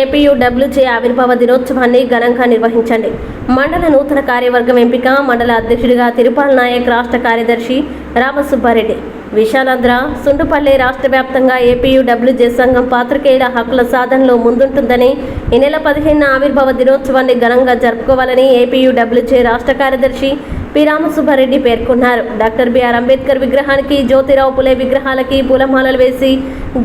APUWJ ఆవిర్భావ దినోత్సవాన్ని ఘనంగా నిర్వహించండి. మండల నూతన కార్యవర్గం ఎంపిక. మండల అధ్యక్షుడిగా తిరుపాల్ నాయక్, రాష్ట్ర కార్యదర్శి రామసుబ్బారెడ్డి. విశాలాంధ్ర, సుండుపల్లి. రాష్ట్ర వ్యాప్తంగా ఏపీయూడబ్ల్యూజే సంఘం పాత్రికేయుల హక్కుల సాధనలో ముందుంటుందని, ఈ నెల 15న ఆవిర్భావ దినోత్సవాన్ని ఘనంగా జరుపుకోవాలని ఏపీయూడబ్ల్యూజే రాష్ట్ర కార్యదర్శి పి. రామసుబ్బారెడ్డి పేర్కొన్నారు. డాక్టర్ బిఆర్ అంబేద్కర్ విగ్రహానికి, జ్యోతిరావు పులే విగ్రహాలకి పూలమాలలు వేసి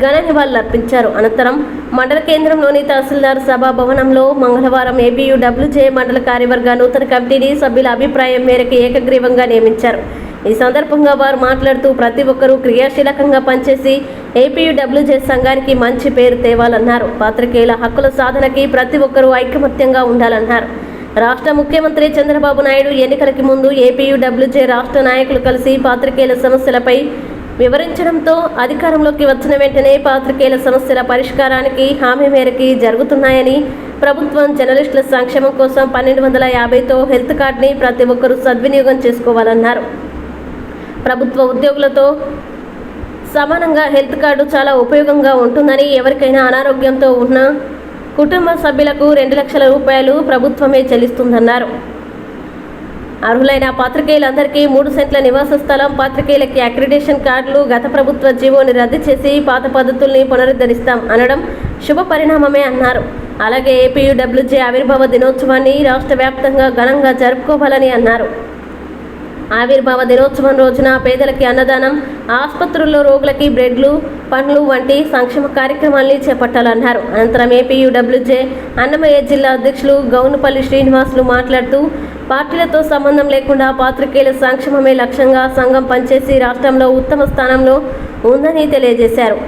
ఘన నివాళులర్పించారు. అనంతరం మండల కేంద్రంలోని తహసీల్దార్ సభా భవనంలో మంగళవారం ఏపీయూడబ్ల్యూజే మండల కార్యవర్గ నూతన కమిటీని సభ్యుల అభిప్రాయం మేరకు ఏకగ్రీవంగా నియమించారు. ఈ సందర్భంగా వారు మాట్లాడుతూ ప్రతి ఒక్కరూ క్రియాశీలకంగా పనిచేసి ఏపీయూడబ్ల్యూజే సంఘానికి మంచి పేరు తేవాలన్నారు. పాత్రికేయుల హక్కుల సాధనకి ప్రతి ఒక్కరూ ఐకమత్యంగా ఉండాలన్నారు. రాష్ట్ర ముఖ్యమంత్రి చంద్రబాబు నాయుడు ఎన్నికలకి ముందు ఏపీయూడబ్ల్యూజే రాష్ట్ర నాయకులు కలిసి పాత్రికేయుల సమస్యలపై వివరించడంతో అధికారంలోకి వచ్చిన వెంటనే పాత్రికేయుల సమస్యల పరిష్కారానికి హామీ మేరకు జరుగుతున్నాయని, ప్రభుత్వం జర్నలిస్టుల సంక్షేమం కోసం 1250తో హెల్త్ కార్డుని ప్రతి ఒక్కరూ సద్వినియోగం చేసుకోవాలన్నారు. ప్రభుత్వ ఉద్యోగులతో సమానంగా హెల్త్ కార్డు చాలా ఉపయోగంగా ఉంటుందని, ఎవరికైనా అనారోగ్యంతో ఉన్న కుటుంబ సభ్యులకు 2 లక్షల రూపాయలు ప్రభుత్వమే చెల్లిస్తుందన్నారు. అర్హులైన పాత్రికేయులందరికీ 3 సెంట్ల నివాస స్థలం, పాత్రికేయులకి అక్రిడేషన్ కార్డులు, గత ప్రభుత్వ జీవోని రద్దు చేసి పాత పద్ధతుల్ని పునరుద్ధరిస్తాం అనడం శుభ పరిణామమే అన్నారు. అలాగే ఏపీయూడబ్ల్యూజే ఆవిర్భావ దినోత్సవాన్ని రాష్ట్ర వ్యాప్తంగా ఘనంగా జరుపుకోవాలని అన్నారు. ఆవిర్భావ దినోత్సవం రోజున పేదలకి అన్నదానం, ఆసుపత్రుల్లో రోగులకి బ్రెడ్లు, పండ్లు వంటి సంక్షేమ కార్యక్రమాల్ని చేపట్టాలన్నారు. అనంతరం ఏపీయూడబ్ల్యూజే అన్నమయ్య జిల్లా అధ్యక్షులు గౌనుపల్లి శ్రీనివాసులు మాట్లాడుతూ, పార్టీలతో సంబంధం లేకుండా పాత్రికేయుల సంక్షేమమే లక్ష్యంగా సంఘం పనిచేసి రాష్ట్రంలో ఉత్తమ స్థానంలో ఉందని తెలియజేశారు.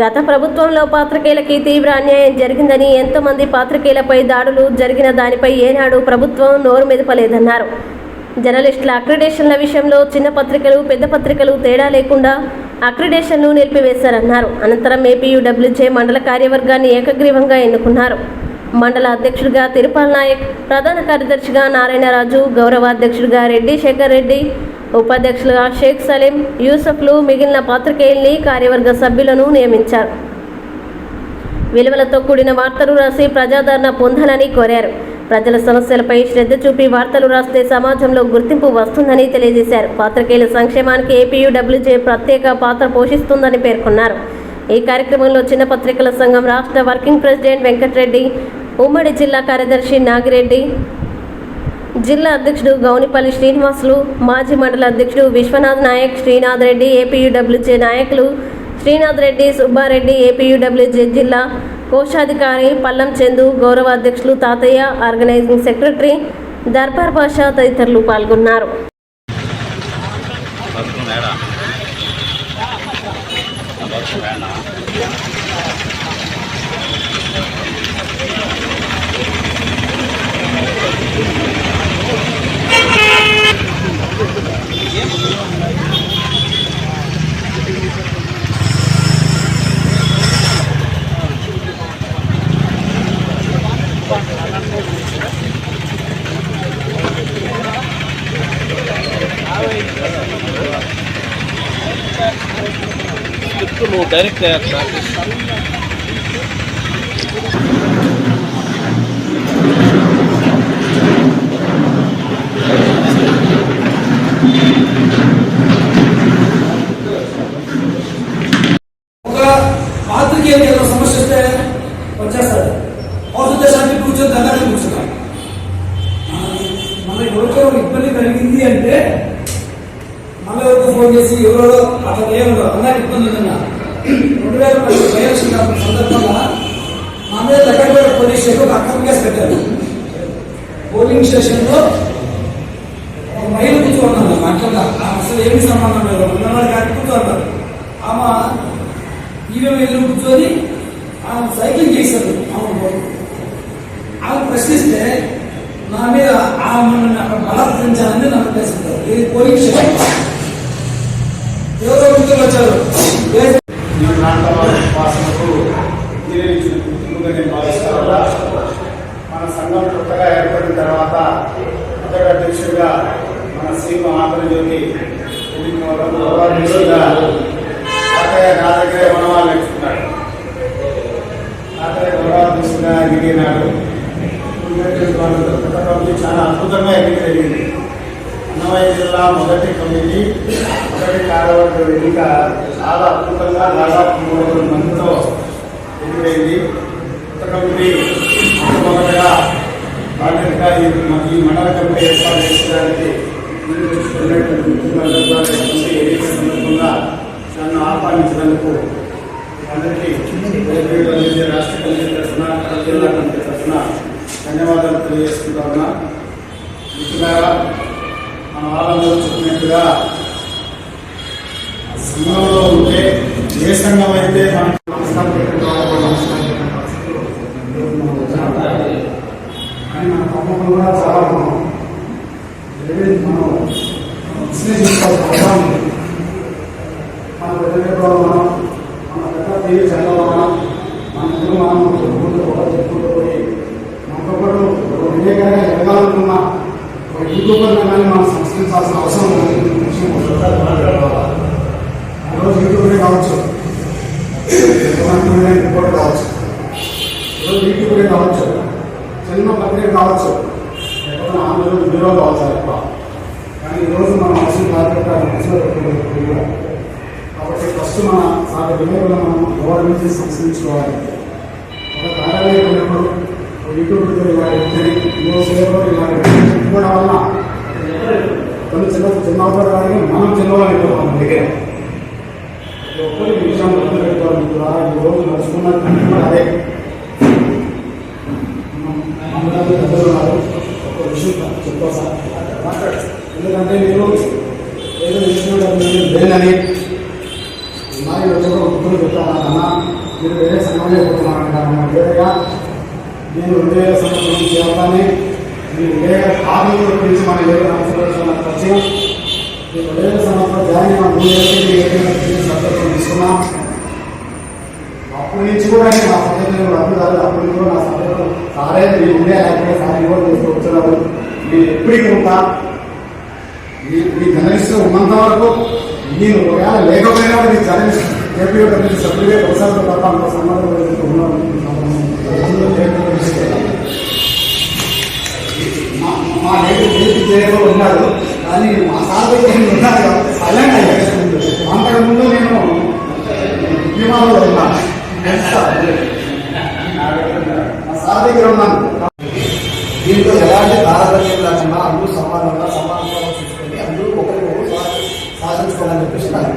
గత ప్రభుత్వంలో పాత్రికేయులకి తీవ్ర అన్యాయం జరిగిందని, ఎంతోమంది పాత్రికేయులపై దాడులు జరిగిన దానిపై ఏనాడు ప్రభుత్వం నోరు మెదపలేదన్నారు. జర్నలిస్టుల అక్రిడేషన్ల విషయంలో చిన్న పత్రికలు, పెద్ద పత్రికలు తేడా లేకుండా అక్రిడేషన్లు నిలిపివేశారన్నారు. అనంతరం ఏపీయూడబ్ల్యూజే మండల కార్యవర్గాన్ని ఏకగ్రీవంగా ఎన్నుకున్నారు. మండల అధ్యక్షుడిగా తిరుపాల్ నాయక్, ప్రధాన కార్యదర్శిగా నారాయణరాజు, గౌరవ అధ్యక్షుడిగా రెడ్డి శేఖర్ రెడ్డి, ఉపాధ్యక్షులుగా షేక్ సలీం, యూసఫ్లు, మిగిలిన పాత్రికేయుల్ని కార్యవర్గ సభ్యులను నియమించారు. విలువలతో కూడిన వార్తలు రాసి ప్రజాదరణ పొందాలని కోరారు. ప్రజల సమస్యలపై శ్రద్ధ చూపి వార్తలు రాస్తే సమాజంలో గుర్తింపు వస్తుందని తెలియజేశారు. పాత్రికేయుల సంక్షేమానికి ఏపీయూడబ్ల్యూజే ప్రత్యేక పాత్ర పోషిస్తుందని పేర్కొన్నారు. ఈ కార్యక్రమంలో చిన్న పత్రికల సంఘం రాష్ట్ర వర్కింగ్ ప్రెసిడెంట్ వెంకటరెడ్డి, ఉమ్మడి జిల్లా కార్యదర్శి నాగిరెడ్డి, జిల్లా అధ్యక్షుడు గౌనిపల్లి శ్రీనివాసులు, మాజీ మండల అధ్యక్షుడు విశ్వనాథ్ నాయక్, శ్రీనాథ్ రెడ్డి, ఏపీయూడబ్ల్యూజే నాయకులు శ్రీనాథ్ రెడ్డి, సుబ్బారెడ్డి, ఏపీయూడబ్ల్యూజే జిల్లా కోశాధికారి పల్లం చందు, గౌరవ అధ్యక్షులు తాతయ్య, ఆర్గనైజింగ్ సెక్రటరీ దర్బార్ బాషా తదితరులు పాల్గొన్నారు. నువ్వు డైరెక్ట్ పాత్రికేయులు ఏదో సమస్య వస్తే వచ్చేస్తాడు. అవసరం దేశానికి కూర్చొని దండాన్ని కూర్చున్నాం. మన ఎవరికో ఇబ్బంది కలిగింది అంటే మళ్ళీ ఎవరికో ఫోన్ చేసి ఎవరో అట్లా ఏమో అందరికి ఇబ్బంది ఉందన్నా 2010 ఎలక్షన్ సందర్భంగా మా మీద దగ్గర పోలీస్ స్టేషన్ ఒక అక్రమ కేసు పెట్టారు. పోలింగ్ స్టేషన్లో ఒక మహిళ కూర్చోన్నాను అట్లా అసలు ఏమి సంబంధం లేదు. ఉన్నవాడికి కూర్చోన్నారు. ఆమె ఈవెం ఎదురు కూర్చొని ఆమె సైక్లింగ్ చేశారు. ఆమె ప్రశ్నిస్తే నా మీద ఆమె అక్కడ బలాత్కరించాలని నాకు తెలుసుకుంటారు. ఇది పోలింగ్ స్టేషన్. ఎవరో వ్యక్తులు వచ్చారు. మన సంఘం కొత్తగా ఏర్పడిన తర్వాత మొదటి అధ్యక్షుడిగా మన శ్రీమ ఆంధ్రజ్యోతి నా దగ్గరే మనవాళ్ళు నేర్చుకున్నాడు. నా దగ్గర గౌరవ ఎన్నిక నాడు కొత్త కమిటీ చాలా అద్భుతంగా ఎన్నిక జరిగింది. అన్నమయ్య జిల్లా మొదటి కార్యవర్గ ఎన్నిక చాలా అద్భుతంగా దాదాపు 300 మందితో ఎన్నికైంది. కొత్త కమిటీ మొదటగా బాధ్యతగా ఈ మండల కమిటీ ఏర్పాటు చేసడానికి ఎన్నిక సందర్భంగా నన్ను ఆహ్వానించినందుకు అందరికీ రాష్ట్ర కమిటీ తరఫున జిల్లా కమిటీ తరఫున ధన్యవాదాలు తెలియజేసుకుంటా ఉన్నా. మిత్రులారా, మన వాళ్ళందరూ చెప్పినట్టుగా సంఘంలో ఉంటే ఏ సంఘం అయితే మనకు కానీ మన కుటుంబం కూడా చాలా మనం విశ్లేషించాల్సిన అవసరం ఉంది. మన ప్రజల్లో మనం మన పెద్ద తీరు చదవ మన ఇల్లు మనం చెప్పుకుంటూ పోయి మనతో పాటు వివేకంగా ఎదగాలనుకున్న ఒక యూట్యూబర్ కానీ మనం సంస్కరించాల్సిన అవసరం ఉంది. ఈరోజు యూట్యూబరే కావచ్చు, రిపోర్ట్ కావచ్చు, ఈరోజు యూట్యూబరే కావచ్చు, చిన్న పత్రిక కావచ్చు, లేకపోతే ఆంధ్రలో వీడియో కావచ్చు ఎక్కువ. కానీ ఈరోజు మనం అవసరం కాదు. కాబట్టి ఫస్ట్ మన సాటి విలేకరులు మనం ఎవరి నుంచి సంస్కరించుకోవాలి. ఒక కార్యాలయం వెళ్ళినప్పుడు యూట్యూబ్ ఇలా ఇవ్వడం వల్ల కొన్ని చిన్న అవసరం కానీ మనం చిన్నవాళ్ళు అయిపోతాం. అందుకే ఒక్కరికి విషయం గుర్తు పెట్టుకోవాలి. ఈరోజు నడుచుకున్నట్టు అదే పెద్దలు ఉన్నారు. ఒక విషయం చెప్తా సార్, ఎందుకంటే మీరు ఏదో విషయం లేదని మరి వచ్చే గుర్తులు చెప్తాను అన్నా. మీరు వేరే సంఘంలో అయిపోతున్నారంటారు. వేరేగా నేను 2000 సంవత్సరం చేస్తానే మీరు వేరే ఆధునిక గురించి మన వేరే సంవత్సరాల పరిచయం 2000 సంవత్సరాలు జాయిన్ అయిన 3 ఏళ్ళకి సబ్జెక్టులు తీసుకున్నాం. అప్పటి నుంచి కూడా నా సబ్జెక్టులు అభివృద్ధి అప్పటి నుంచి కూడా నా సబ్జెక్టు సారే మీరు ఉండే లేకపోతే సారీ కూడా తీసుకొచ్చున్నారు. మీరు ఎప్పటికీ ఉంటా మీ జర్నలిస్ట్ ఉన్నంత వరకు నేను ఒకవేళ లేకపోయినా మీ జర్నలిస్ట్ ఏపీ సభ్యులుగా కొనసాగుతూ తప్ప అంత సంబంధం మా నేటి చేయడంలో ఉన్నాడు. కానీ మా సాధకులు ఉన్నారు కాబట్టి సైలెంట్ అయ్యాడు. అంతకుముందు నేను ఉద్యమాల్లో ఉన్నాను. మా సార్ దగ్గర ఉన్నాను. దీంట్లో ఎలాంటి తారతమ్యం లేకుండా అందరూ సమానంగా చూసుకొని అందరూ ఒకరికొకరు శాసించుకోవాలని చెప్పేసి నాకు